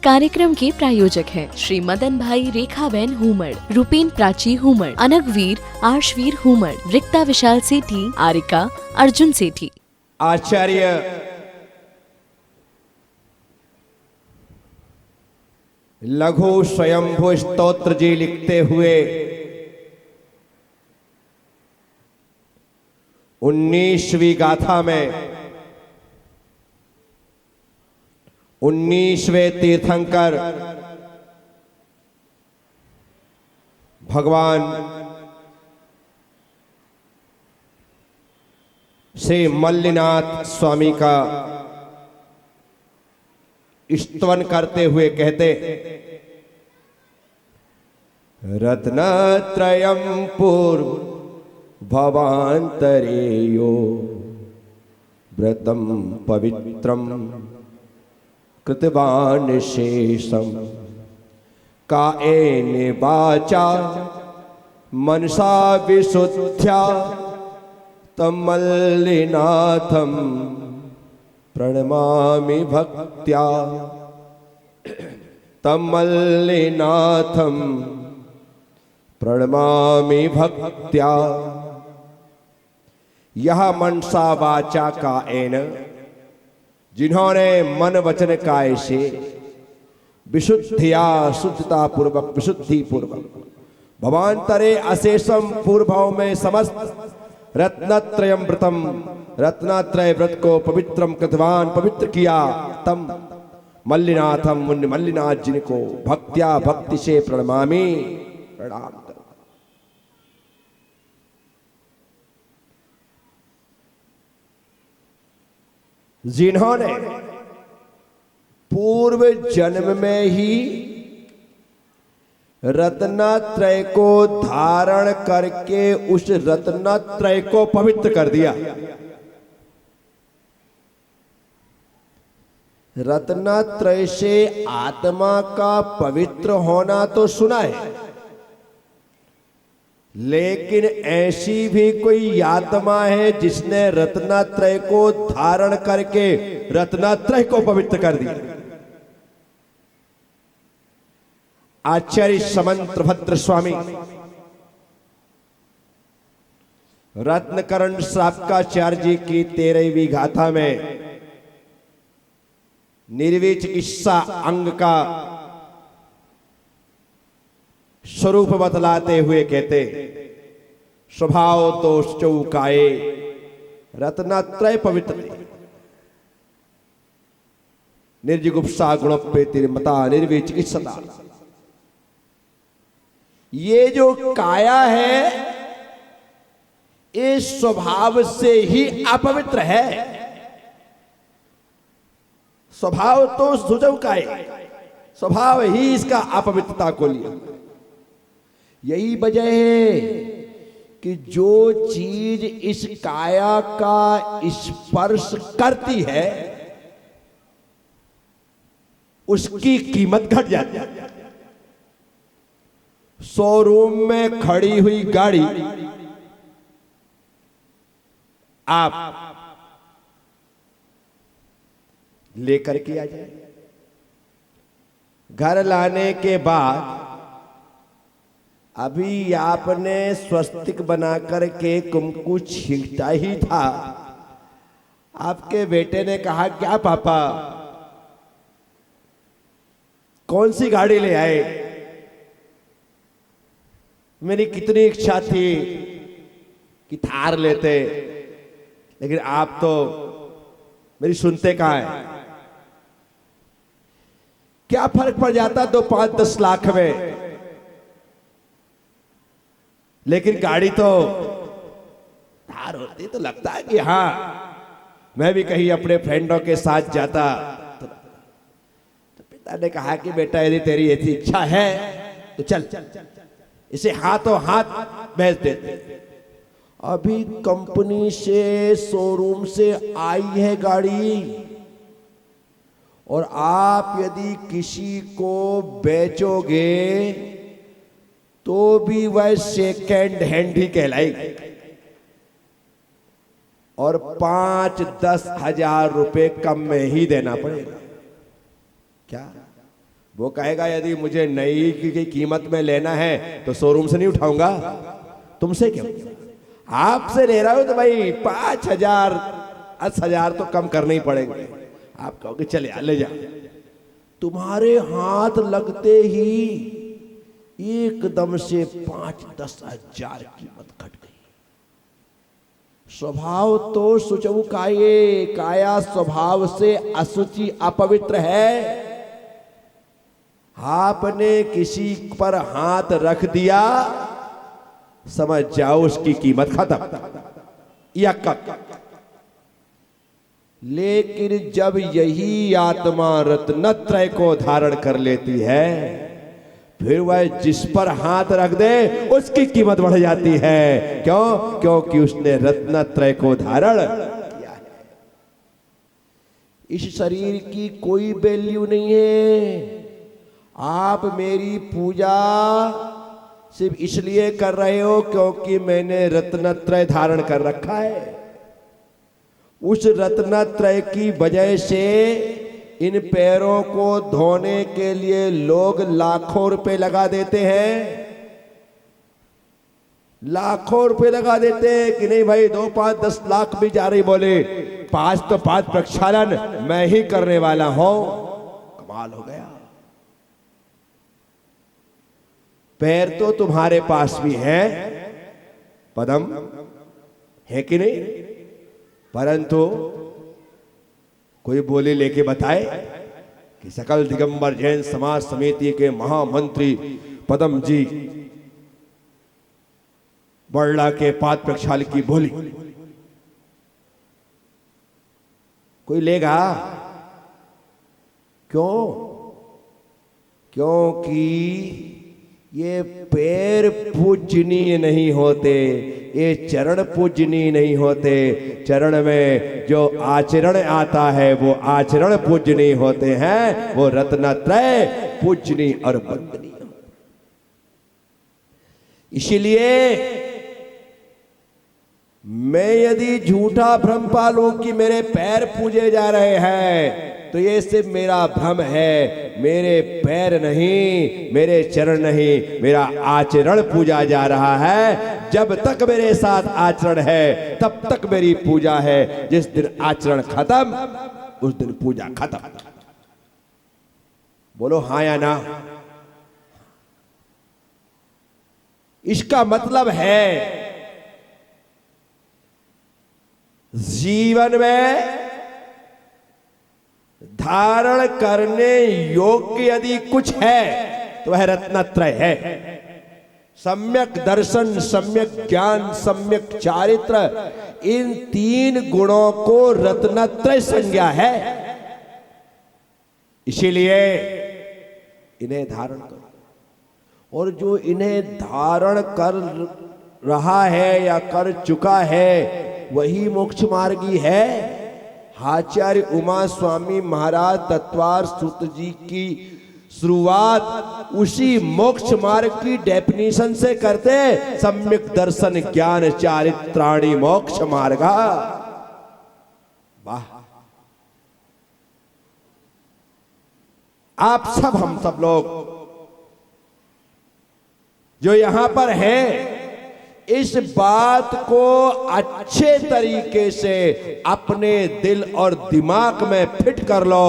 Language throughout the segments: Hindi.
कार्यक्रम के प्रायोजक हैं श्री मदन भाई रेखाबेन हुमड़, रूपेन प्राची हुमड़, अनगवीर आर्शवीर हुमड़, रिक्ता विशाल सेठी, आरिका अर्जुन सेठी। आचार्य लघु स्वयंभू स्तोत्र जी लिखते हुए 19वीं गाथा में 19वें तीर्थंकर भगवान श्री मल्लिनाथ स्वामी का स्तवन करते हुए कहते, रत्नत्रयं पूर्व भवान्तरेयो व्रतं पवित्रं कृतवान् शेषं कायेन वाचा मनसा विशुद्ध्या तमल्लिनाथं प्रणमामि भक्त्या, तमल्लिनाथं प्रणमामि भक्त्या। यह मनसा वाचा कायेन, जिन्होंने मन वचन काय से विशुद्धिया शुद्धता पूर्वक विशुद्धि पूर्वक भवांतरे अशेषम पूर्वभाव में समस्त रत्नत्रयम व्रतम रत्नात्रय व्रत को पवित्रम कृतवान पवित्र किया, तम मल्लिनाथम मुन्नि मल्लिनाथ जी को भक्त्या भक्ति से प्रणमामि प्रणाम करो। जिन्होंने पूर्व जन्म में ही रत्नात्रय को धारण करके उस रत्नात्रय को पवित्र कर दिया। रत्नात्रय से आत्मा का पवित्र होना तो सुना है, लेकिन ऐसी भी कोई आत्मा है जिसने रत्नात्रय को धारण करके रत्नात्रय को पवित्र कर दिया। आचार्य समंत भद्र स्वामी रत्नकरण शाब्काचार्य जी की 13वीं गाथा में निर्विचिकित्सा अंग का स्वरूप बतलाते हुए कहते, स्वभाव दोष चौकाए रत्नात्रय पवित्र निर्जिगुप्सा गुणोपेति मता निर्विचिकित्सता। ये जो काया है ये स्वभाव से ही अपवित्र है। स्वभाव तो सुजव का है, स्वभाव ही इसका अपवित्रता को लिया। यही वजह है कि जो चीज इस काया का स्पर्श करती है उसकी कीमत घट जाती है। शोरूम में खड़ी हुई गाड़ी आप लेकर के आ जाए, घर लाने के बाद अभी आपने स्वस्तिक बना करके कुमकु छींटा ही था, आपके बेटे ने कहा, क्या पापा कौन सी गाड़ी ले आए? मेरी कितनी इच्छा थी कि थार लेते, लेकिन आप तो मेरी सुनते कहाँ हैं। क्या फर्क पड़ जाता 2-5-10 लाख में, लेकिन गाड़ी तो थार होती तो लगता है कि हाँ मैं भी कहीं अपने फ्रेंडों के साथ जाता। तो पिता ने कहा कि बेटा यदि तेरी ऐसी इच्छा है तो चल, इसे हाथों हाथ भेज देते। अभी कंपनी से शोरूम से आई है गाड़ी, और आप यदि किसी को बेचोगे तो भी वह सेकेंड हैंड ही कहलाएगी, और 5-10 हजार रुपए कम में ही देना पड़ेगा। क्या वो कहेगा यदि मुझे नई की कीमत में लेना है तो शोरूम से नहीं उठाऊंगा, तुमसे क्यों, आपसे ले रहा हूं तो भाई 5,000 10,000 तो कम करने ही पड़ेंगे। आप कहोगे चले ले जा, तुम्हारे हाथ लगते ही एकदम से 5-10 हजार कीमत घट गई। स्वभाव तो सुचऊ काये, काया स्वभाव से अशुचि अपवित्र है। आपने किसी पर हाथ रख दिया, समझ जाओ उसकी कीमत खत्म या कब। लेकिन जब यही आत्मा रत्नत्रय को धारण कर लेती है, फिर वह जिस पर हाथ रख दे उसकी कीमत बढ़ जाती है। क्यों? क्योंकि उसने रत्नत्रय को धारण किया है। इस शरीर की कोई वैल्यू नहीं है। आप मेरी पूजा सिर्फ इसलिए कर रहे हो क्योंकि मैंने रत्नत्रय धारण कर रखा है। उस रत्नत्रय की वजह से इन पैरों को धोने के लिए लोग लाखों रुपए लगा देते हैं, लाखों रुपए लगा देते हैं कि नहीं भाई 2, 5, 10 लाख भी जा रही, बोले 5 तो 5 प्रक्षालन मैं ही करने वाला हूं। कमाल हो गया। पैर तो तुम्हारे पास भी हैं, पदम है कि नहीं, परंतु कोई बोले लेके बताए कि सकल दिगंबर जैन समाज समिति के महामंत्री पदम जी बरला के पाद प्रक्षाल की बोली कोई लेगा? क्यों? क्योंकि ये पैर पूजनीय नहीं होते, ये चरण पूजनीय नहीं होते। चरण में जो आचरण आता है वो आचरण पूजनीय होते हैं, वो रत्नत्रय पूजनीय और वंदनीय। इसीलिए मैं यदि झूठा भ्रम पालूं कि मेरे पैर पूजे जा रहे हैं तो ये सिर्फ मेरा भ्रम है। मेरे पैर नहीं, मेरे चरण नहीं, मेरा आचरण पूजा जा रहा है। जब तक मेरे साथ आचरण है तब तक मेरी पूजा है। जिस दिन आचरण खत्म उस दिन पूजा खत्म। बोलो हाँ या ना? इसका मतलब है जीवन में धारण करने योग्य यदि कुछ है तो वह रत्नत्रय है। सम्यक दर्शन, सम्यक ज्ञान, सम्यक चारित्र, इन 3 गुणों को रत्नत्रय संज्ञा है। इसीलिए इन्हें धारण करो। और जो इन्हें धारण कर रहा है या कर चुका है वही मोक्ष मार्गी है। आचार्य उमा स्वामी महाराज तत्वार सूत्र जी की शुरुआत उसी मोक्ष मार्ग की डेफिनेशन से करते, सम्यक दर्शन ज्ञान चारित्राणि मोक्ष मार्गा। वाह! आप सब, हम सब लोग जो यहां पर हैं, इस बात को अच्छे तरीके से अपने दिल और दिमाग में फिट कर लो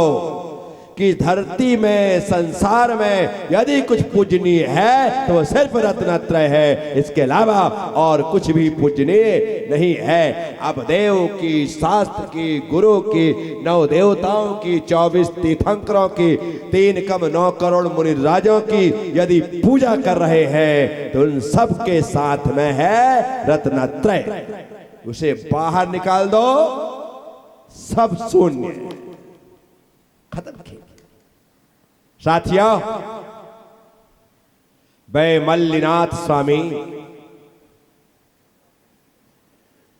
कि धरती में, संसार में यदि कुछ पूजनीय है तो वो सिर्फ रत्नत्रय है, इसके अलावा और कुछ भी पूजनीय नहीं है। अब देव की, शास्त्र की, गुरु की, 9 देवताओं की, 24 तीर्थंकरों की, 3 कम 9 करोड़ मुनि राजों की यदि पूजा कर रहे हैं तो उन सब के साथ में है रत्नत्रय। उसे बाहर निकाल दो, सब शून्य, खत्म। साथियों, वैमल्यनाथ स्वामी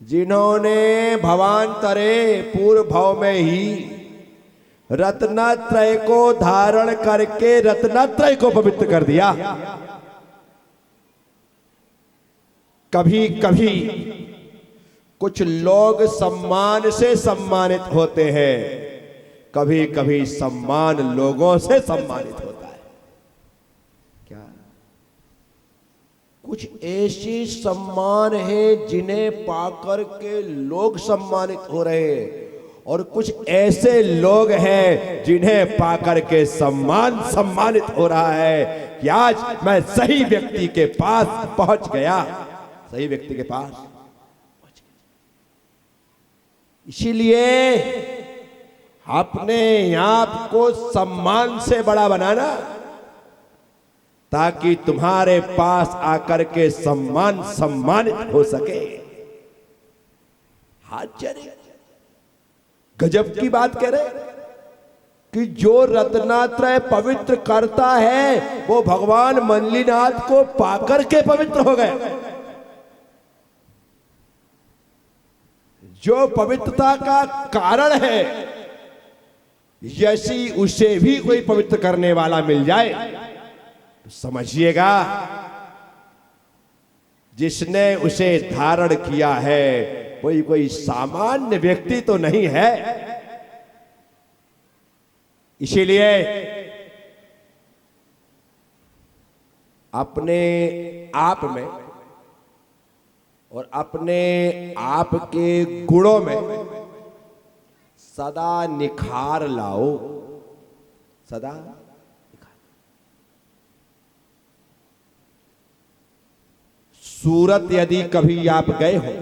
जिन्होंने भवांतरे पूर्व भाव में ही रत्नत्रय को धारण करके रत्नत्रय को पवित्र कर दिया, कभी कभी कुछ लोग सम्मान से सम्मानित होते हैं, कभी कभी सम्मान लोगों से सम्मानित होता है। कुछ ऐसे सम्मान हैं जिन्हें पाकर के लोग सम्मानित हो रहे हैं, और कुछ ऐसे लोग हैं जिन्हें पाकर के सम्मानित हो रहा है कि आज मैं सही व्यक्ति के पास पहुंच गया, सही व्यक्ति के पास पहुंच गया। इसीलिए अपने आप को सम्मान से बड़ा बनाना, ताकि तुम्हारे पास आकर के सम्मानित हो सके। आश्चर्य, गजब की बात कह रहे कि जो रत्नात्रय पवित्र करता है वो भगवान मल्लीनाथ को पाकर के पवित्र हो गए। जो पवित्रता का कारण है, यदि उसे भी कोई पवित्र करने वाला मिल जाए तो समझिएगा जिसने उसे धारण किया है कोई सामान्य व्यक्ति तो नहीं है। इसीलिए अपने आप में और अपने आप के गुणों में सदा निखार लाओ, सदा निखार। सूरत यदि कभी आप गए हो,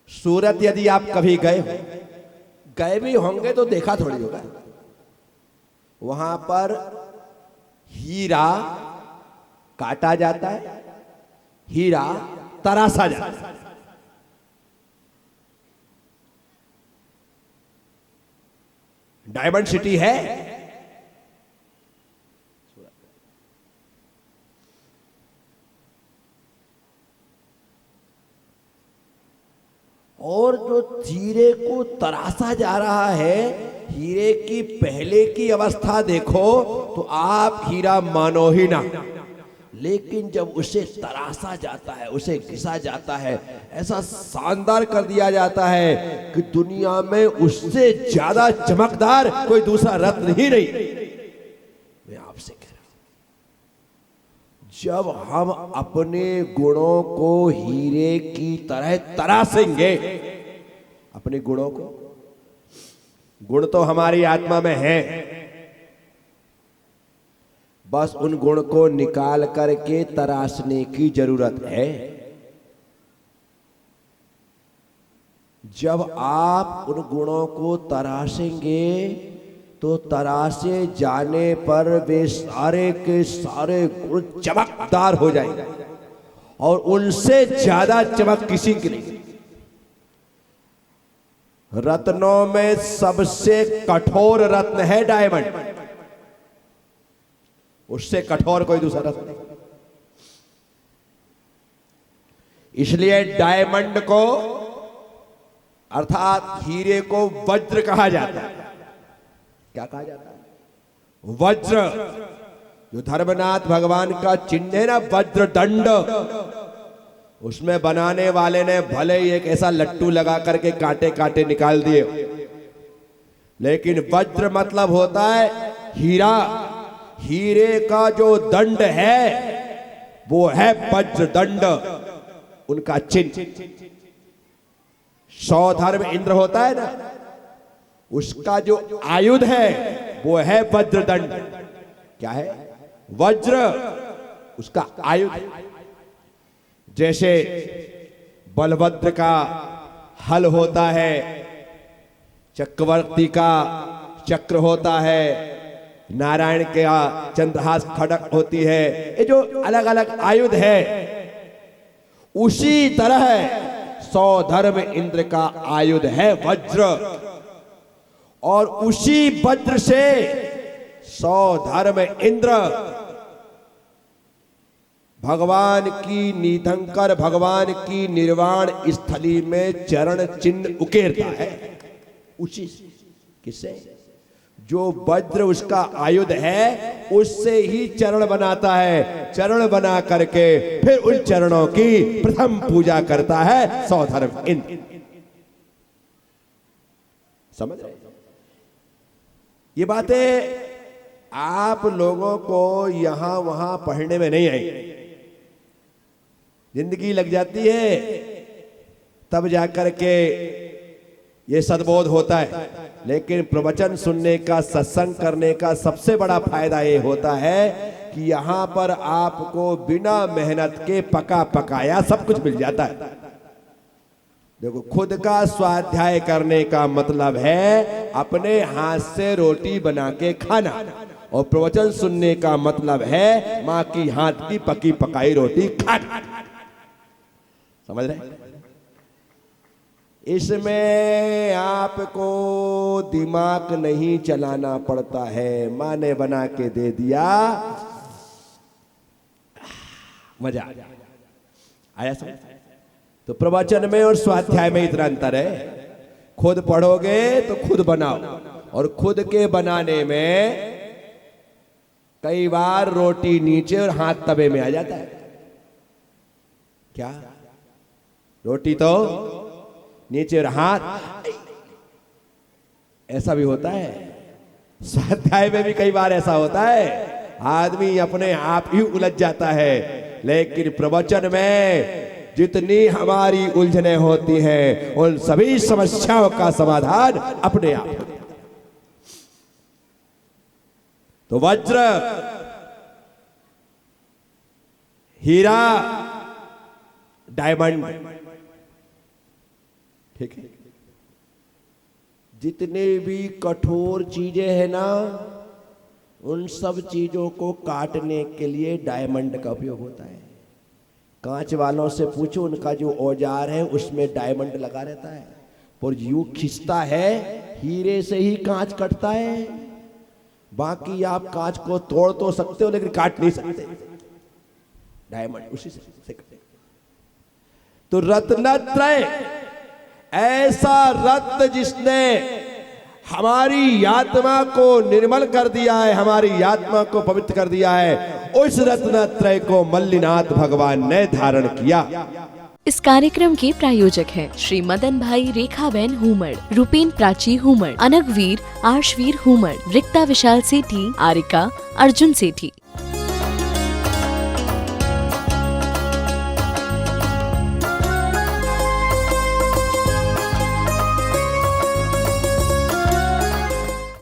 सूरत यदि आप कभी गए हो, गए भी होंगे तो देखा थोड़ी होगा, वहां पर हीरा काटा जाता है, हीरा तरासा जाता है। डायमंड सिटी है। और जो हीरे को तरासा जा रहा है, हीरे की पहले की अवस्था देखो तो आप हीरा मानो ही ना, लेकिन जब उसे तरासा जाता है, उसे घिसा जाता है, ऐसा शानदार कर दिया जाता है कि दुनिया में उससे ज्यादा चमकदार कोई दूसरा रत्न ही नहीं। मैं आपसे कह रहा हूं, जब हम अपने गुणों को हीरे की तरह तरासेंगे, अपने गुणों को, गुण तो हमारी आत्मा में है, बस उन गुण को निकाल करके तराशने की जरूरत है। जब आप उन गुणों को तराशेंगे तो तराशे जाने पर वे सारे के सारे गुण चमकदार हो जाएंगे, और उनसे ज्यादा चमक किसी की नहीं। रत्नों में सबसे कठोर रत्न है डायमंड, उससे कठोर कोई दूसरा रत्न नहीं। इसलिए डायमंड को अर्थात हीरे को वज्र कहा जाता है। क्या कहा जाता है? वज्र। जो धर्मनाथ भगवान का चिन्ह है ना, वज्र दंड, उसमें बनाने वाले ने भले ही एक ऐसा लट्टू लगा करके कांटे कांटे निकाल दिए, लेकिन वज्र मतलब होता है हीरा। हीरे का जो दंड है वो है वज्र दंड, उनका चिन्ह। सौधर्म इंद्र होता है ना, उसका जो आयुध है वो है वज्र दंड। क्या है? वज्र उसका आयुध। जैसे बलभद्र का हल होता है, चक्रवर्ती का चक्र होता है, नारायण का चंद्रहास खड़क होती है, ये जो अलग अलग आयुध है, उसी तरह सौधर्म इंद्र का आयुध है वज्र। और उसी वज्र से सौधर्म इंद्र भगवान की निधंकर, भगवान की निर्वाण स्थली में चरण चिन्ह उकेरता है। उसी किससे? जो वज्र उसका आयुध है उससे ही चरण बनाता है। चरण बना करके फिर उन चरणों की प्रथम पूजा करता है सौधर्म इंद्र। समझ रहे? ये बातें आप लोगों को यहां वहां पढ़ने में नहीं आई, जिंदगी लग जाती है तब जाकर के ये सद्बोध होता है। लेकिन प्रवचन सुनने का, सत्संग करने का सबसे बड़ा फायदा ये होता है कि यहां पर आपको बिना मेहनत के पका पकाया सब कुछ मिल जाता है। देखो, खुद का स्वाध्याय करने का मतलब है अपने हाथ से रोटी बना के खाना, और प्रवचन सुनने का मतलब है मां की हाथ की पकी पकाई रोटी खाना। समझ रहे? इसमें आपको दिमाग नहीं चलाना पड़ता है, मां ने बना के दे दिया, मजा आया। समझ? तो प्रवचन में और स्वाध्याय में इतना अंतर है। खुद पढ़ोगे तो खुद बनाओ, और खुद के बनाने में कई बार रोटी नीचे और हाथ तवे में आ जाता है। क्या? रोटी तो नीचे और हाथ, ऐसा भी होता है। स्वाध्याय में भी कई बार ऐसा होता है, आदमी अपने आप ही उलझ जाता है। लेकिन प्रवचन में जितनी हमारी उलझने होती हैं उन सभी समस्याओं का समाधान अपने आप। तो वज्र, हीरा, डायमंड, ठीक है, जितने भी कठोर चीजें हैं ना, उन सब चीजों को काटने के लिए डायमंड का उपयोग होता है। कांच वालों से पूछो, उनका जो औजार है उसमें डायमंड लगा रहता है, और यूं खिंचता है, हीरे से ही कांच कटता है। बाकी आप कांच को तोड़ तो सकते हो लेकिन काट नहीं सकते, डायमंड उसी से कटे। तो रत्नत्रय, ऐसा रत्न जिसने हमारी आत्मा को निर्मल कर दिया है, हमारी आत्मा को पवित्र कर दिया है, उस रत्नत्रय को मल्लिनाथ भगवान ने धारण किया। इस कार्यक्रम के प्रायोजक हैं श्री मदन भाई रेखाबेन हुमड़, रूपेन प्राची हुमड़, अनगवीर आर्शवीर हुमड़, रिक्ता विशाल सेठी, आरिका अर्जुन सेठी।